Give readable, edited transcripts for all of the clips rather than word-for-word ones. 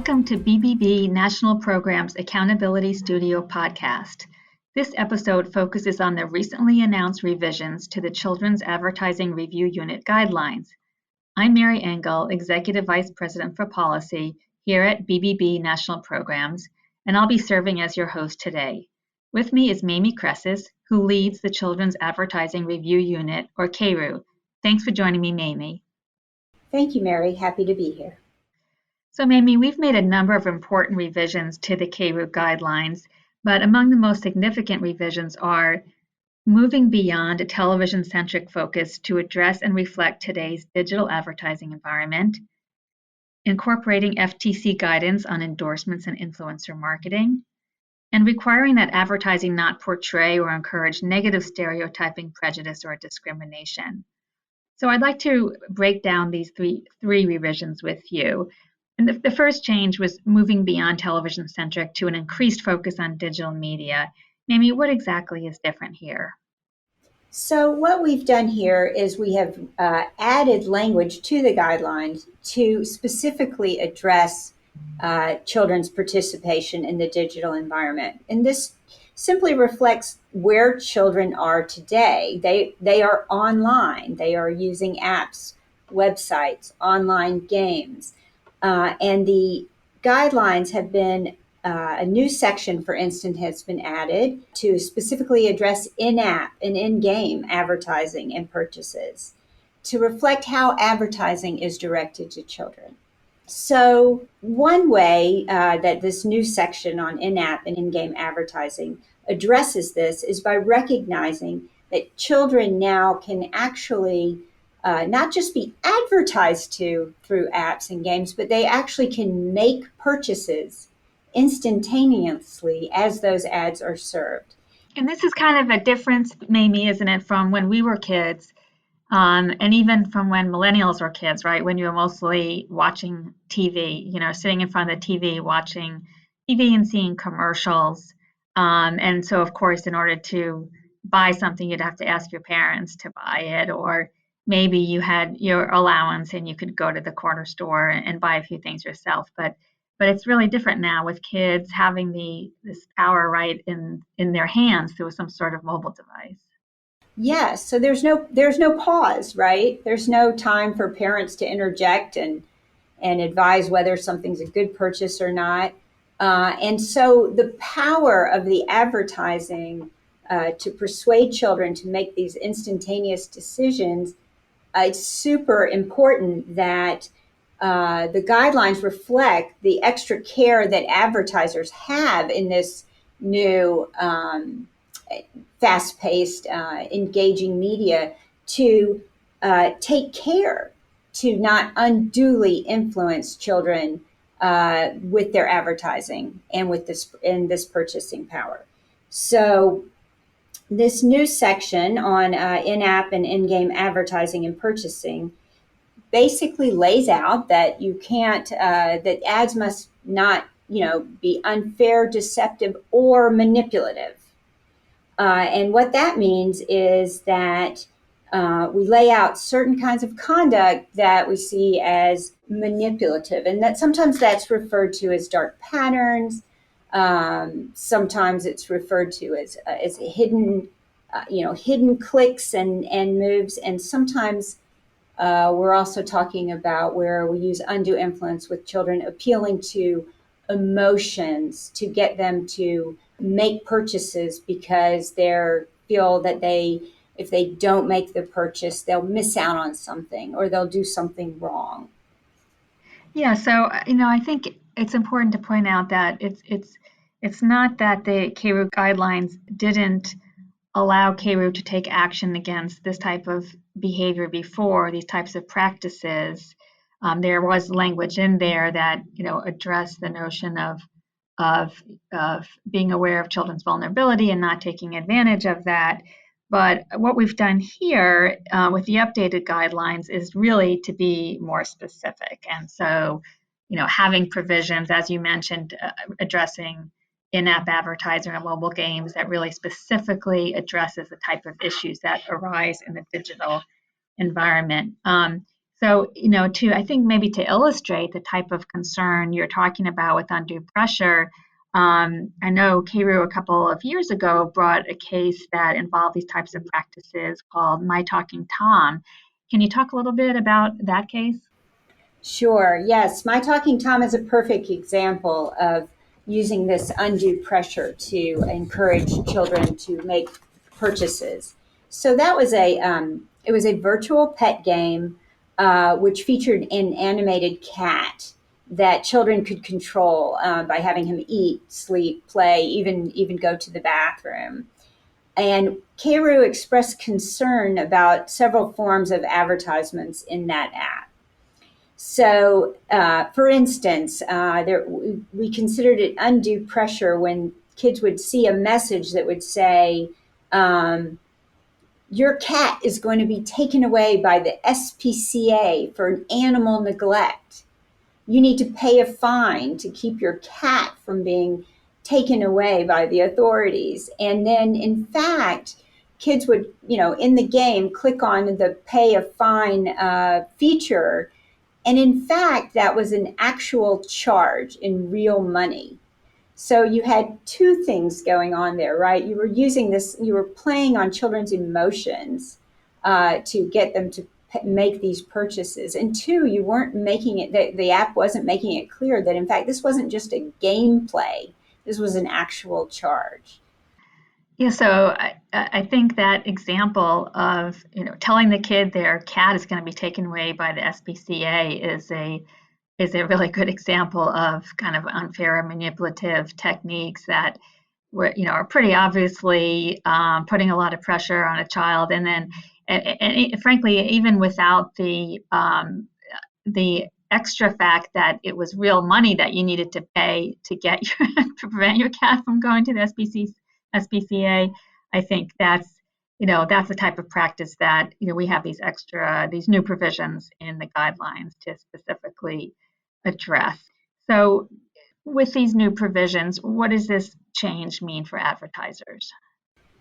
Welcome to BBB National Programs Accountability Studio podcast. This episode focuses on the recently announced revisions to the Children's Advertising Review Unit guidelines. I'm Mary Engle, Executive Vice President for Policy here at BBB National Programs, and I'll be serving as your host today. With me is Mamie Kresses, who leads the Children's Advertising Review Unit, or CARU. Thanks for joining me, Mamie. Thank you, Mary. Happy to be here. So, Mamie, we've made a number of important revisions to the CARU guidelines, but among the most significant revisions are moving beyond a television-centric focus to address and reflect today's digital advertising environment, incorporating FTC guidance on endorsements and influencer marketing, and requiring that advertising not portray or encourage negative stereotyping, prejudice, or discrimination. So I'd like to break down these three revisions with you. And the first change was moving beyond television-centric to an increased focus on digital media. Mamie, what exactly is different here? So what we've done here is we have added language to the guidelines to specifically address children's participation in the digital environment. And this simply reflects where children are today. They are online. They are using apps, websites, online games. And the guidelines have been, a new section, for instance, has been added to specifically address in-app and in-game advertising and purchases to reflect how advertising is directed to children. So one way that this new section on in-app and in-game advertising addresses this is by recognizing that children now can actually not just be advertised to through apps and games, but they actually can make purchases instantaneously as those ads are served. And this is kind of a difference, Mamie, isn't it, from when we were kids, and even from when millennials were kids, right? When you were mostly watching TV, sitting in front of the TV, watching TV and seeing commercials. And so, of course, in order to buy something, you'd have to ask your parents to buy it, or maybe you had your allowance and you could go to the corner store and buy a few things yourself. But it's really different now with kids having this power right in their hands through some sort of mobile device. Yes, so there's no pause, right? There's no time for parents to interject and advise whether something's a good purchase or not. And so the power of the advertising to persuade children to make these instantaneous decisions, it's super important that the guidelines reflect the extra care that advertisers have in this new fast-paced, engaging media to take care to not unduly influence children with their advertising and with this purchasing power. So this new section on in-app and in-game advertising and purchasing basically lays out that you can't, that ads must not, be unfair, deceptive, or manipulative. And what that means is that we lay out certain kinds of conduct that we see as manipulative, and that sometimes that's referred to as dark patterns. Sometimes it's referred to as hidden, hidden clicks and moves, and sometimes we're also talking about where we use undue influence with children, appealing to emotions to get them to make purchases because they feel that if they don't make the purchase, they'll miss out on something or they'll do something wrong. Yeah, so I think it's important to point out that it's not that the CARU guidelines didn't allow CARU to take action against this type of behavior before, these types of practices. There was language in there that addressed the notion of being aware of children's vulnerability and not taking advantage of that. But what we've done here with the updated guidelines is really to be more specific. And so, having provisions, as you mentioned, addressing in-app advertising and mobile games that really specifically addresses the type of issues that arise in the digital environment. So, I think maybe to illustrate the type of concern you're talking about with undue pressure, I know CARU a couple of years ago brought a case that involved these types of practices called My Talking Tom. Can you talk a little bit about that case? Sure. Yes. My Talking Tom is a perfect example of using this undue pressure to encourage children to make purchases. So that was it was a virtual pet game which featured an animated cat that children could control by having him eat, sleep, play, even go to the bathroom. And CARU expressed concern about several forms of advertisements in that app. So, for instance, we considered it undue pressure when kids would see a message that would say, your cat is going to be taken away by the SPCA for an animal neglect. You need to pay a fine to keep your cat from being taken away by the authorities. And then, in fact, kids would, in the game, click on the pay a fine feature, and in fact, that was an actual charge in real money. So you had two things going on there, right? You were using this, you were playing on children's emotions to get them to make these purchases. And two, you weren't making it, the app wasn't making it clear that, in fact, this wasn't just a gameplay, this was an actual charge. Yeah, so I think that example of telling the kid their cat is going to be taken away by the SPCA is a really good example of kind of unfair and manipulative techniques that are pretty obviously putting a lot of pressure on a child, and then and frankly, even without the extra fact that it was real money that you needed to pay to get to prevent your cat from going to the SPCA. I think that's the type of practice that we have these new provisions in the guidelines to specifically address. So with these new provisions, what does this change mean for advertisers?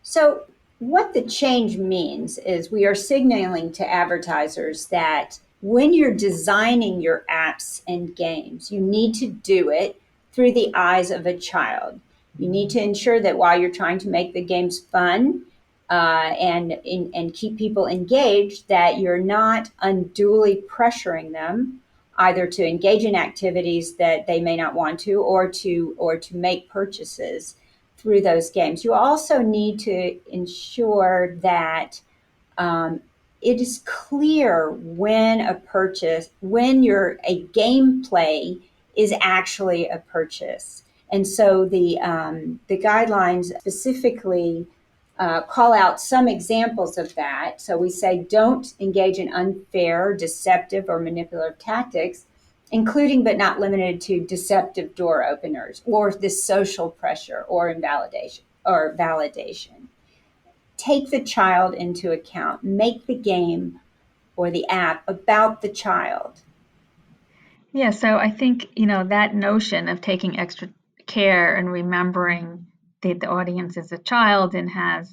So, what the change means is we are signaling to advertisers that when you're designing your apps and games, you need to do it through the eyes of a child. You need to ensure that while you're trying to make the games fun and keep people engaged, that you're not unduly pressuring them either to engage in activities that they may not want to, or to make purchases through those games. You also need to ensure that it is clear when a gameplay is actually a purchase. And so the guidelines specifically call out some examples of that. So we say don't engage in unfair, deceptive, or manipulative tactics, including but not limited to deceptive door openers or this social pressure or invalidation or validation. Take the child into account. Make the game or the app about the child. Yeah, so I think, that notion of taking extra care and remembering that the audience is a child and has,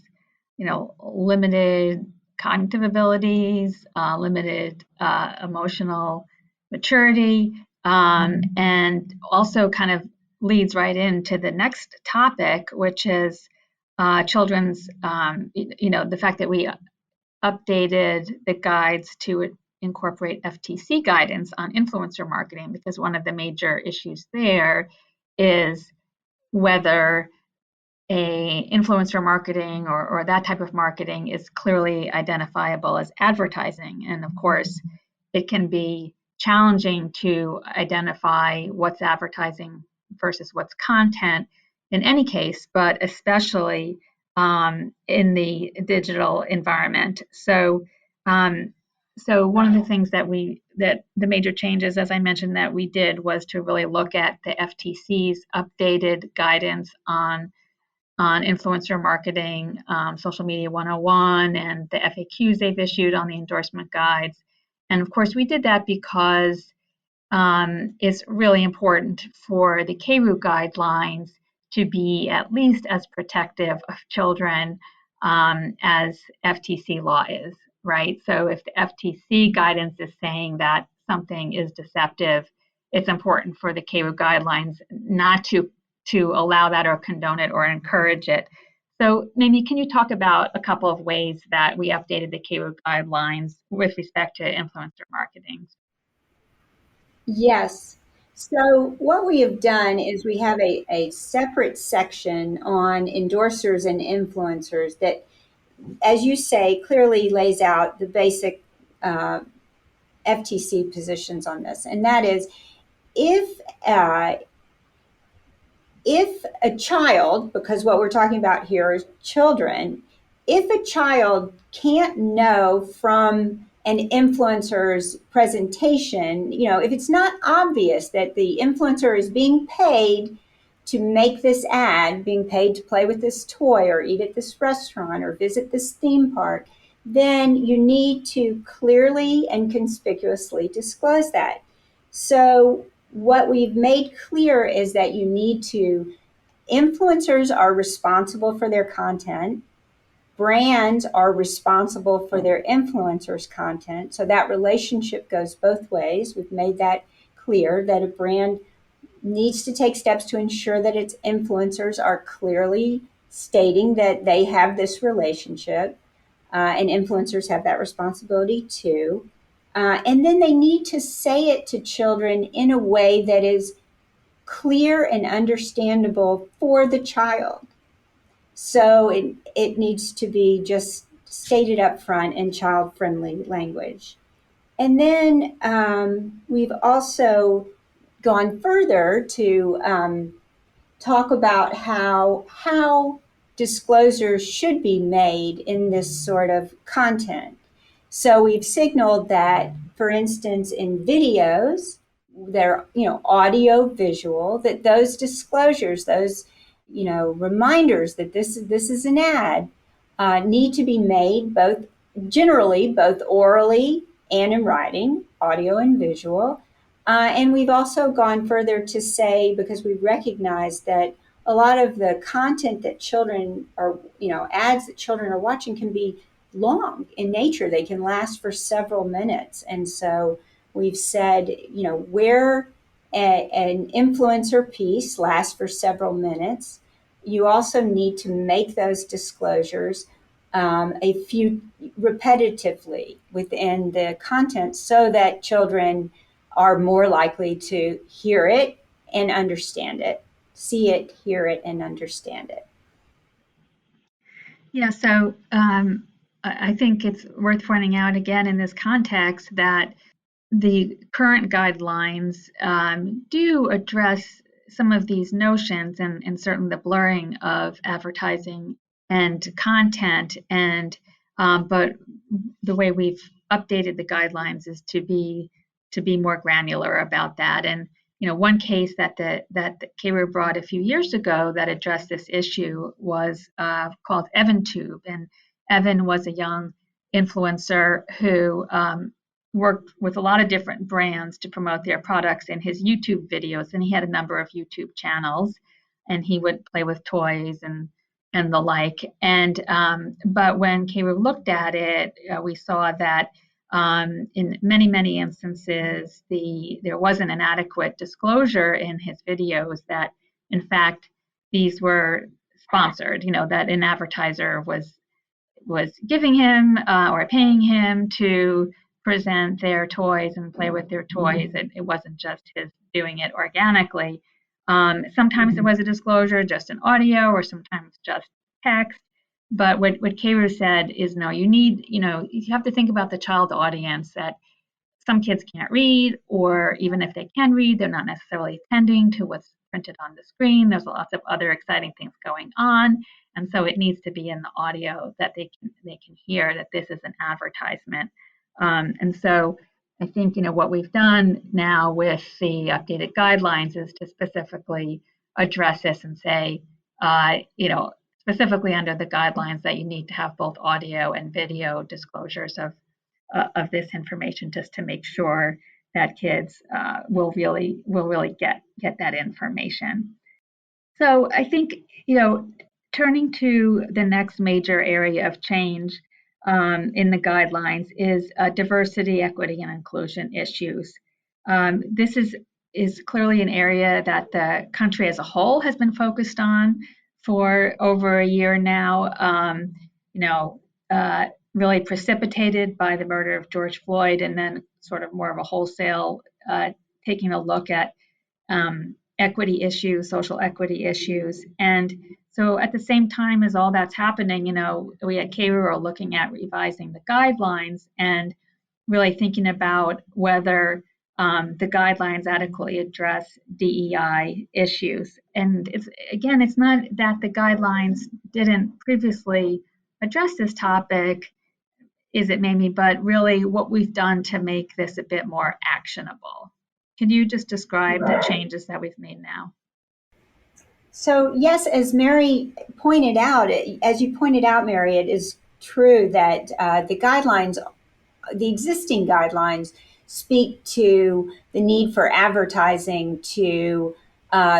limited cognitive abilities, limited emotional maturity, and also kind of leads right into the next topic, which is children's, the fact that we updated the guides to incorporate FTC guidance on influencer marketing, because one of the major issues there is whether a influencer marketing or that type of marketing is clearly identifiable as advertising. And of course, it can be challenging to identify what's advertising versus what's content in any case, but especially in the digital environment. So one of the things that the major changes, as I mentioned, that we did was to really look at the FTC's updated guidance on influencer marketing, social media 101, and the FAQs they've issued on the endorsement guides. And of course, we did that because it's really important for the CARU guidelines to be at least as protective of children as FTC law is, right? So if the FTC guidance is saying that something is deceptive, it's important for the CARU guidelines not to allow that or condone it or encourage it. So, Mamie, can you talk about a couple of ways that we updated the CARU guidelines with respect to influencer marketing? Yes. So what we have done is we have a separate section on endorsers and influencers that, as you say, clearly lays out the basic uh, FTC positions on this. And that is if uh, if a child, because what we're talking about here is children, if a child can't know from an influencer's presentation, if it's not obvious that the influencer is being paid to make this ad, being paid to play with this toy or eat at this restaurant or visit this theme park, then you need to clearly and conspicuously disclose that. So what we've made clear is that you need to, influencers are responsible for their content. Brands are responsible for their influencers' content. So that relationship goes both ways. We've made that clear that a brand needs to take steps to ensure that its influencers are clearly stating that they have this relationship. And influencers have that responsibility too. And then they need to say it to children in a way that is clear and understandable for the child. So it needs to be just stated up front in child friendly language. And then we've also gone further to talk about how disclosures should be made in this sort of content. So we've signaled that, for instance, in videos, they're audio, visual, that those disclosures, those reminders that this is an ad, need to be made both orally and in writing, audio and visual. And we've also gone further to say, because we recognize that a lot of the content that children are, ads that children are watching can be long in nature. They can last for several minutes. And so we've said, where an influencer piece lasts for several minutes, you also need to make those disclosures a few repetitively within the content so that children are more likely to hear it and understand it, see it, hear it, and understand it. Yeah, so I think it's worth pointing out again in this context that the current guidelines do address some of these notions and certainly the blurring of advertising and content. And but the way we've updated the guidelines is to be more granular about that. And one case that the CARU brought a few years ago that addressed this issue was called EvanTube, and Evan was a young influencer who worked with a lot of different brands to promote their products in his YouTube videos, and he had a number of YouTube channels, and he would play with toys and the like. And but when CARU looked at it, we saw that in many instances there wasn't an adequate disclosure in his videos that in fact these were sponsored. That an advertiser was giving him or paying him to present their toys and play with their toys. It wasn't just his doing it organically. Sometimes there was a disclosure, just an audio, or sometimes just text. But what CARU said is no, you have to think about the child audience, that some kids can't read, or even if they can read, they're not necessarily attending to what's printed on the screen. There's lots of other exciting things going on. And so it needs to be in the audio that they can hear that this is an advertisement. And so I think what we've done now with the updated guidelines is to specifically address this and say, specifically under the guidelines that you need to have both audio and video disclosures of this information, just to make sure that kids will really get that information. So I think turning to the next major area of change in the guidelines is diversity, equity, and inclusion issues. This is clearly an area that the country as a whole has been focused on for over a year now. You know, really precipitated by the murder of George Floyd, and then sort of more of a wholesale taking a look at equity issues, social equity issues. And so at the same time as all that's happening, you know, we at CARU are looking at revising the guidelines and really thinking about whether the guidelines adequately address DEI issues. And it's not that the guidelines didn't previously address this topic, is it, Mamie, but really what we've done to make this a bit more actionable. Can you just describe the changes that we've made now? So yes, as Mary pointed out, as you pointed out, Mary, it is true that the guidelines, the existing guidelines, speak to the need for advertising to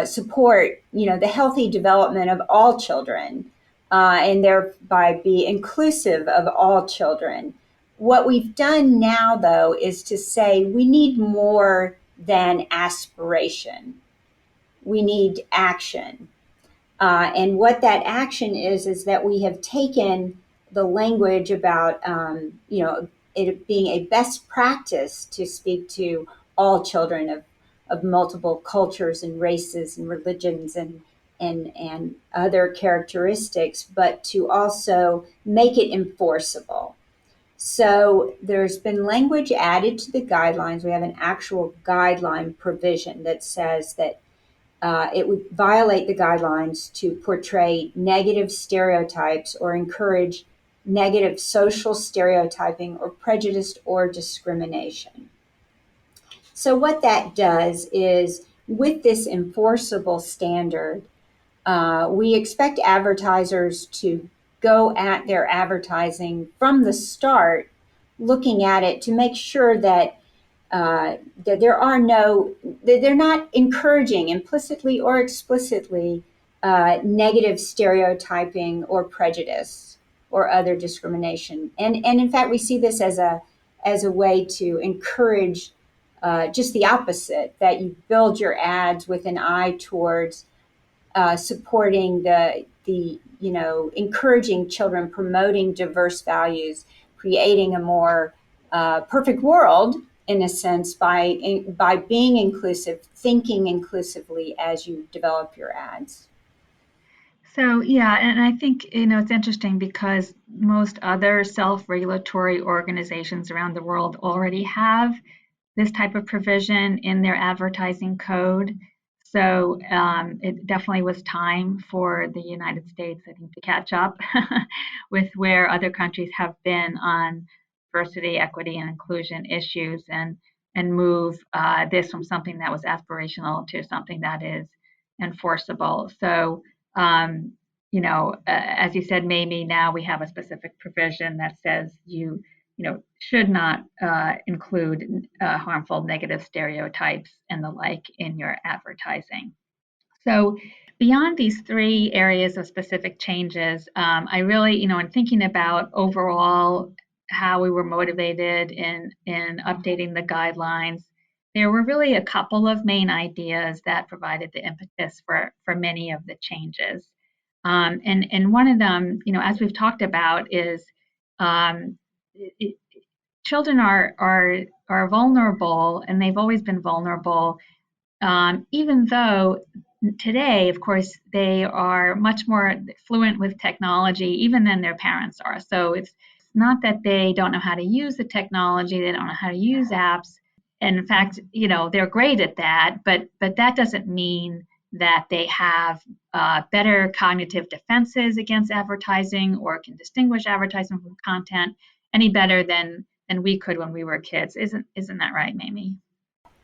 support, the healthy development of all children, and thereby be inclusive of all children. What we've done now, though, is to say we need more than aspiration. We need action. And what that action is that we have taken the language about, it being a best practice to speak to all children of multiple cultures and races and religions and other characteristics, but to also make it enforceable. So there's been language added to the guidelines. We have an actual guideline provision that says that it would violate the guidelines to portray negative stereotypes or encourage negative social stereotyping or prejudice or discrimination. So what that does is, with this enforceable standard, we expect advertisers to go at their advertising from the start, looking at it to make sure that that they're not encouraging implicitly or explicitly negative stereotyping or prejudice or other discrimination. And in fact, we see this as a way to encourage just the opposite, that you build your ads with an eye towards supporting encouraging children, promoting diverse values, creating a more perfect world, in a sense, by being inclusive, thinking inclusively as you develop your ads. So, yeah, and I think, it's interesting because most other self-regulatory organizations around the world already have this type of provision in their advertising code. So it definitely was time for the United States, I think, to catch up with where other countries have been on diversity, equity, and inclusion issues, and move this from something that was aspirational to something that is enforceable. So, as you said, Mamie, now we have a specific provision that says you should not include harmful negative stereotypes and the like in your advertising. So beyond these three areas of specific changes, I really, in thinking about overall how we were motivated in updating the guidelines, there were really a couple of main ideas that provided the impetus for many of the changes. And one of them, as we've talked about, is it, children are vulnerable, and they've always been vulnerable, even though today, of course, they are much more fluent with technology even than their parents are. So it's not that they don't know how to use the technology, they don't know how to use apps. And in fact, they're great at that, but that doesn't mean that they have better cognitive defenses against advertising or can distinguish advertising from content any better than we could when we were kids. Isn't that right, Mamie?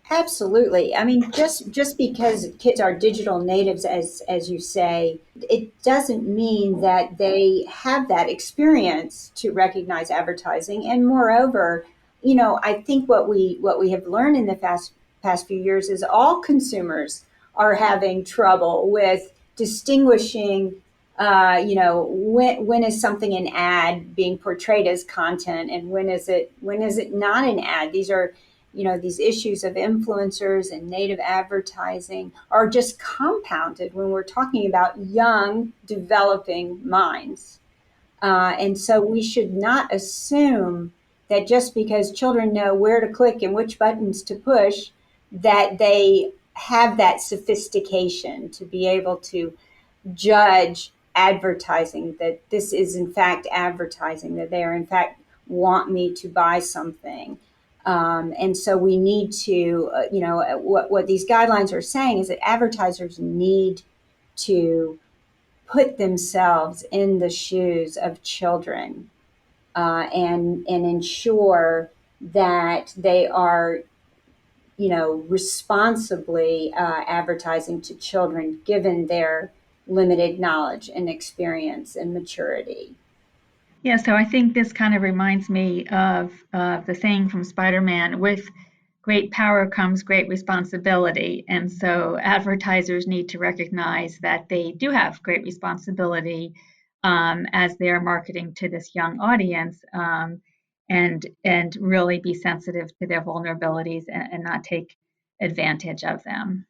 Absolutely. I mean, just because kids are digital natives, as you say, it doesn't mean that they have that experience to recognize advertising. And moreover, I think what we have learned in the past few years is all consumers are having trouble with distinguishing When is something an ad being portrayed as content, and when is it not an ad? These are, these issues of influencers and native advertising are just compounded when we're talking about young developing minds. And so we should not assume that just because children know where to click and which buttons to push, that they have that sophistication to be able to judge advertising, that this is in fact advertising, that they are in fact want me to buy something. And so we need to, what these guidelines are saying is that advertisers need to put themselves in the shoes of children, and ensure that they are, responsibly advertising to children given their limited knowledge and experience and maturity. Yeah, so I think this kind of reminds me of the saying from Spider-Man, with great power comes great responsibility. And so advertisers need to recognize that they do have great responsibility as they are marketing to this young audience, and really be sensitive to their vulnerabilities, and not take advantage of them.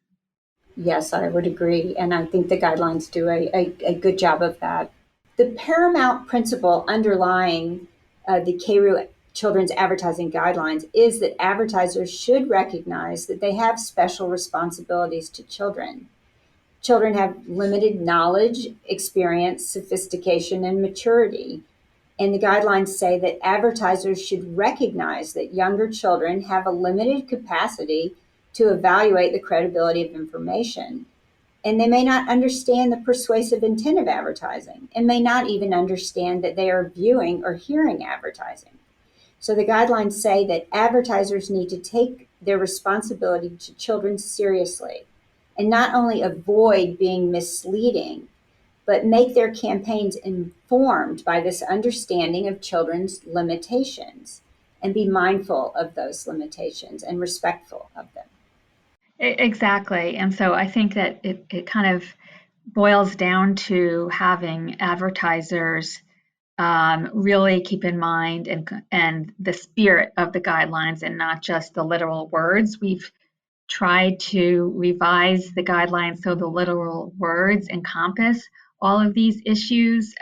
Yes, I would agree. And I think the guidelines do a good job of that. The paramount principle underlying the CARU children's advertising guidelines is that advertisers should recognize that they have special responsibilities to children. Children have limited knowledge, experience, sophistication, and maturity. And the guidelines say that advertisers should recognize that younger children have a limited capacity to evaluate the credibility of information. And they may not understand the persuasive intent of advertising, and may not even understand that they are viewing or hearing advertising. So the guidelines say that advertisers need to take their responsibility to children seriously, and not only avoid being misleading, but make their campaigns informed by this understanding of children's limitations, and be mindful of those limitations and respectful of them. Exactly. And so I think that it kind of boils down to having advertisers really keep in mind and the spirit of the guidelines, and not just the literal words. We've tried to revise the guidelines so the literal words encompass all of these issues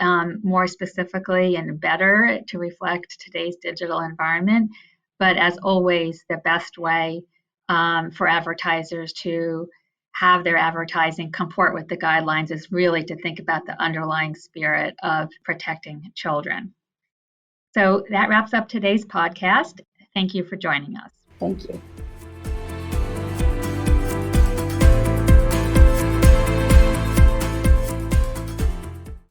more specifically and better to reflect today's digital environment. But as always, the best way for advertisers to have their advertising comport with the guidelines is really to think about the underlying spirit of protecting children. So that wraps up today's podcast. Thank you for joining us. Thank you.